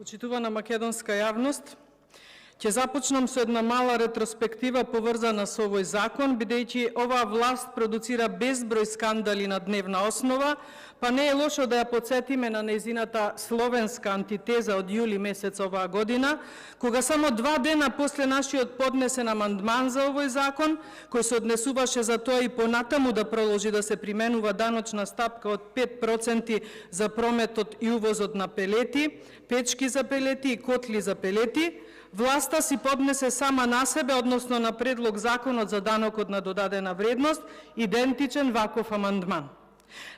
Почитувана македонска јавност, ќе започнам со една мала ретроспектива поврзана со овој закон, бидејќи оваа власт продуцира безброј скандали на дневна основа, па не е лошо да ја подсетиме на нејзината словенска антитеза од јули месец оваа година, кога само 2 дена после нашиот поднесен амандман за овој закон, кој се однесуваше за тоа и понатаму да продолжи да се применува даночна стапка од 5% за прометот и увозот на пелети, печки за пелети и котли за пелети, власта си поднесе сама на себе, односно на предлог законот за данокот на додадена вредност, идентичен ваков амандман.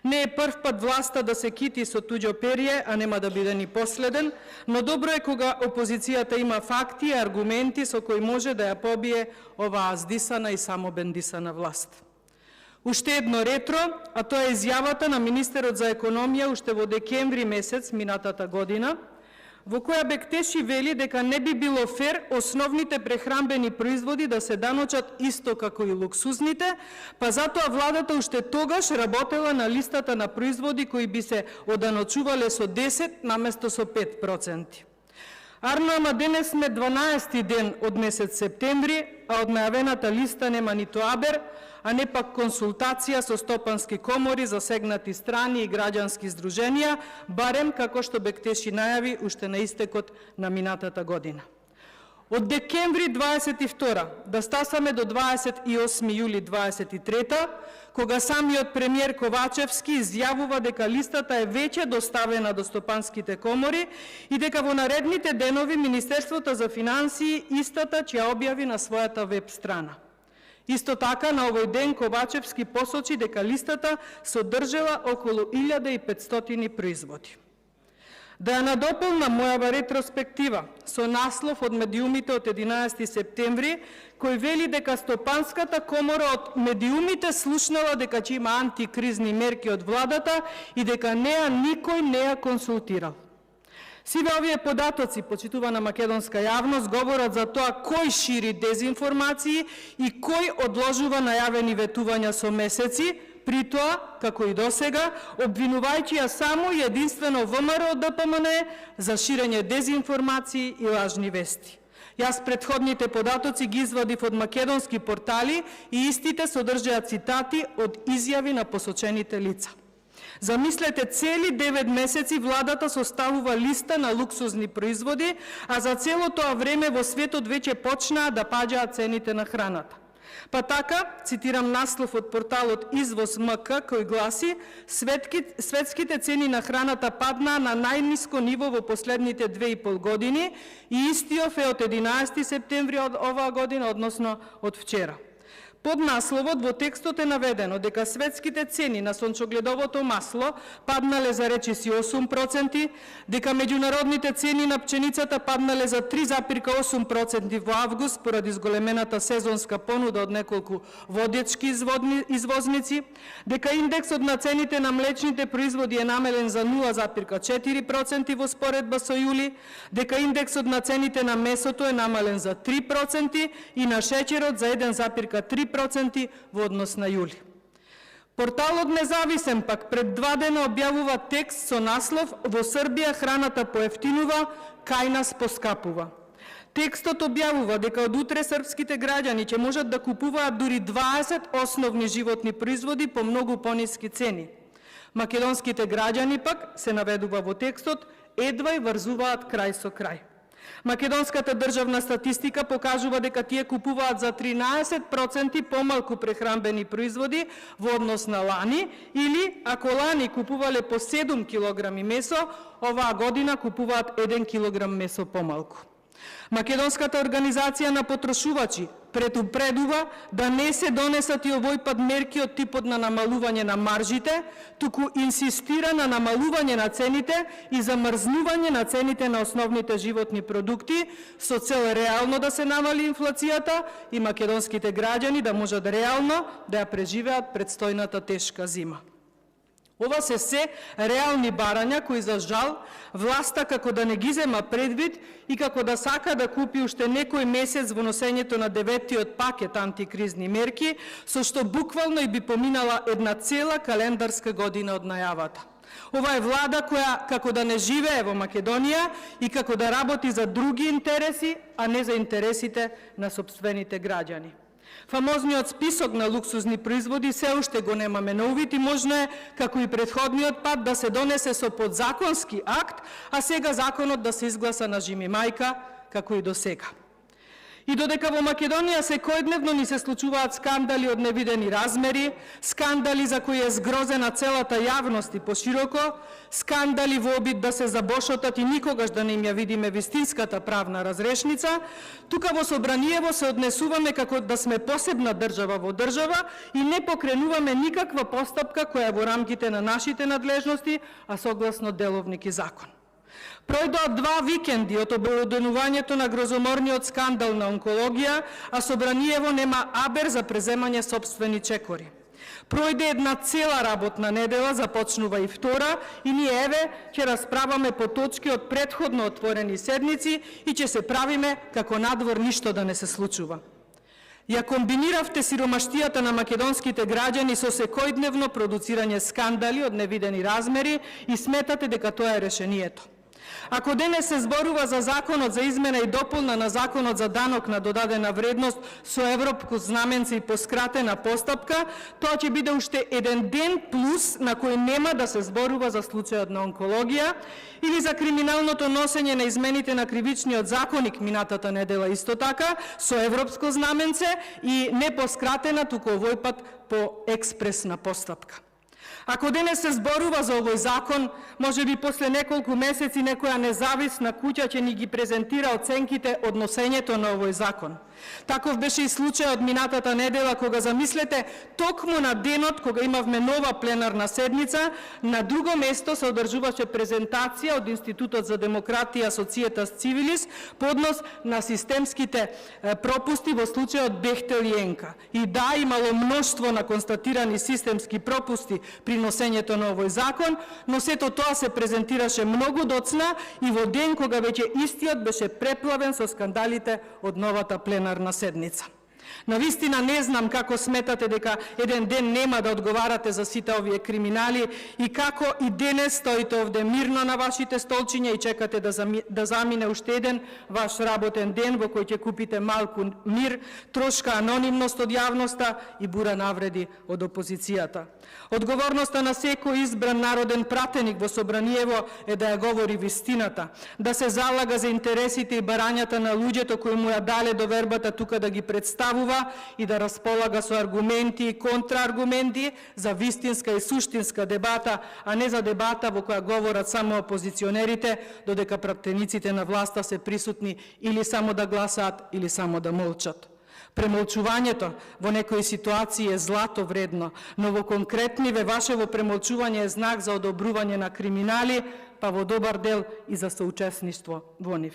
Не е прв пат власта да се кити со туѓо перје, а нема да биде ни последен, но добро е кога опозицијата има факти и аргументи со кои може да ја побие оваа здисана и само бендисана власт. Уште едно ретро, а тоа е изјавата на министерот за економија уште во декември месец минатата година, во која Бектеши вели дека не би било фер основните прехранбени производи да се даночат исто како и луксузните, па затоа владата уште тогаш работела на листата на производи кои би се оданочувале со 10 наместо со 5%. Арно, ама денес сме 12 ден од месец септември, а од најавената листа нема ниту абер, а не пак консултација со стопански комори, засегнати страни и граѓански здруженија, барем како што Бектеши најави уште на истекот на минатата година. Од декември 22 да стасаме до 28 јули 23, кога самиот премиер Ковачевски изјавува дека листата е веќе доставена до стопанските комори и дека во наредните денови Министерството за финансии истата ќе ја објави на својата веб страна. Исто така, на овој ден Ковачевски посочи дека листата содржала околу 1500 производи. Да ја надополнам мојава ретроспектива со наслов од медиумите од 11 септември, кој вели дека Стопанската комора од медиумите слушнала дека ќе има антикризни мерки од владата и дека неа никој не ја консултирал. Сиве овие податоци, почитувана македонска јавност, говорат за тоа кој шири дезинформации и кој одложува најавени ветувања со месеци, при тоа, како и досега, обвинувајќи ја само и единствено ВМРО ДПМН за ширење дезинформации и лажни вести. Јас предходните податоци ги извадив од македонски портали и истите содржаат цитати од изјави на посочените лица. Замислете, цели 9 месеци владата составува листа на луксузни производи, а за цело тоа време во светот веќе почнаа да паѓаат цените на храната. Па така, цитирам наслов од порталот Извоз МК, кој гласи: светските цени на храната паднаа на најниско ниво во последните 2,5 години и истиот е од 11 септември од оваа година, односно од вчера. Под насловот во текстот е наведено дека светските цени на сончогледовото масло паднале за речиси 8%, дека меѓународните цени на пченицата паднале за 3,8% во август поради зголемената сезонска понуда од неколку водечки извозници, дека индексот на цените на млечните производи е намален за 0,4% во споредба со јули, дека индексот на цените на месото е намален за 3% и на шеќерот за 1,3% во однос на јули. Порталот Независен пак пред 2 дена објавува текст со наслов "Во Србија храната поевтинува, кај нас поскапува". Текстот објавува дека од утре српските граѓани ќе можат да купуваат дури 20 основни животни производи по многу пониски цени. Македонските граѓани пак, се наведува во текстот, едва и врзуваат крај со крај. Македонската државна статистика покажува дека тие купуваат за 13% помалку прехранбени производи во однос на лани, или ако лани купувале по 7 килограми месо, оваа година купуваат 1 килограм месо помалку. Македонската организација на потрошувачи предупредува да не се донесат и овој пат мерки од типот на намалување на маржите, туку инсистира на намалување на цените и замрзнување на цените на основните животни продукти со цел реално да се намали инфлацијата и македонските граѓани да можат реално да ја преживеат предстојната тешка зима. Ова се реални барања кои за жал власта како да не ги зема предвид и како да сака да купи уште некој месец во носењето на 9-тиот пакет антикризни мерки, со што буквално и би поминала една цела календарска година од најавата. Ова е влада која како да не живее во Македонија и како да работи за други интереси, а не за интересите на сопствените граѓани. Фамозниот список на луксузни производи се уште го немаме на увид и можно е, како и претходниот пат, да се донесе со подзаконски акт, а сега законот да се изгласа на жими мајка, како и до сега. И додека во Македонија секојдневно ни се случуваат скандали од невидени размери, скандали за кои е згрозена целата јавност и пошироко, скандали во обид да се забошотат и никогаш да не им ја видиме вистинската правна разрешница, тука во Собраниево се однесуваме како да сме посебна држава во држава и не покренуваме никаква постапка која е во рамките на нашите надлежности, а согласно деловник и закон. Пројдоа 2 викенди од обелоденувањето на грозоморниот скандал на онкологија, а Собраниево нема абер за преземање сопствени чекори. Пројде една цела работна недела, започнува и втора, и ние еве ќе расправаме по точки од претходно отворени седници и ќе се правиме како надвор ништо да не се случува. Ја комбиниравте сиромаштијата на македонските граѓани со секојдневно продуцирање скандали од невидени размери и сметате дека тоа е решението. Ако денес се зборува за законот за измена и дополна на законот за данок на додадена вредност со европско знаменце и поскратена постапка, тоа ќе биде уште еден ден плюс на кој нема да се зборува за случајот на онкологија или за криминалното носење на измените на кривичниот законник минатата недела исто така со европско знаменце и не поскратена, туку овој пат по експресна постапка. Ако денес се зборува за овој закон, може би после неколку месеци некоја независна куќа ќе ни ги презентира оценките од носењето на овој закон. Таков беше и случајот минатата недела, кога замислете, токму на денот кога имавме нова пленарна седница, на друго место се одржуваше презентација од Институтот за демократија Societas Civilis по однос на системските пропусти во случајот Бехтел и Енка. И да, имало мноштво на констатирани системски пропусти при носењето на овој закон, но сето тоа се презентираше многу доцна и во ден кога веќе истиот беше преплавен со скандалите од новата пленарна седница. Навистина не знам како сметате дека еден ден нема да одговарате за сите овие криминали и како и денес стоите овде мирно на вашите столчиња и чекате да замине уште еден ваш работен ден во кој ќе купите малку мир, трошка анонимност од јавноста и бура навреди од опозицијата. Одговорноста на секој избран народен пратеник во Собраниево е да ја говори вистината, да се залага за интересите и барањата на луѓето кои му ја дале довербата тука да ги представува и да располага со аргументи и контрааргументи за вистинска и суштинска дебата, а не за дебата во која говорат само опозиционерите, додека пратениците на власта се присутни или само да гласаат, или само да молчат. Премолчувањето во некои ситуации е злато вредно, но во конкретниве вашево премолчување е знак за одобрување на криминали, па во добар дел и за соучесништво во нив.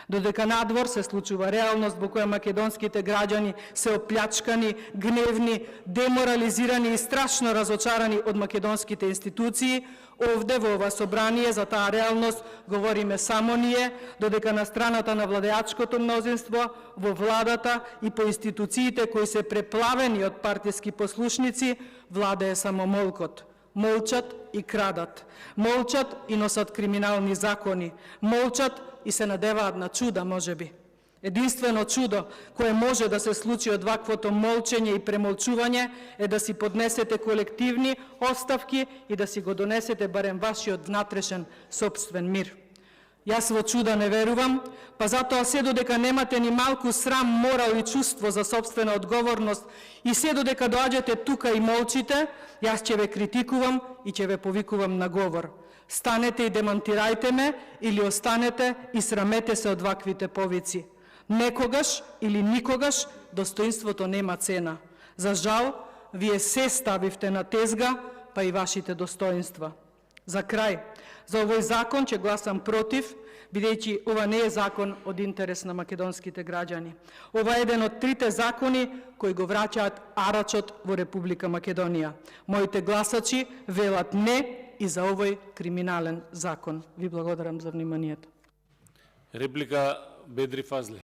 Додека надвор се случува реалност во која македонските граѓани се оплячкани, гневни, деморализирани и страшно разочарани од македонските институции, овде во ова собрание за таа реалност говориме само ние, додека на страната на владеачкото мнозинство, во владата и по институциите кои се преплавени од партиски послушници, владее само молкот. Молчат и крадат. Молчат и носат криминални закони. Молчат и се надеваат на чуда, можеби. Единствено чудо кое може да се случи од ваквото молчење и премолчување е да си поднесете колективни оставки и да си го донесете барем вашиот внатрешен собствен мир. Јас во чуда не верувам, па затоа се додека немате ни малку срам, морал и чувство за собствена одговорност и се додека доаѓате тука и молчите, јас ќе ве критикувам и ќе ве повикувам на говор. Станете и демонтирајте ме или останете и срамете се од ваквите повици. Некогаш или никогаш достоинството нема цена. За жал, вие се ставивте на тезга, па и вашите достоинства. За крај, за овој закон ќе гласам против, бидејќи ова не е закон од интерес на македонските граѓани. Ова е еден од трите закони кои го враќаат арачот во Република Македонија. Моите гласачи велат не и за овој криминален закон. Ви благодарам за вниманието. Реплика Бедри Фазли.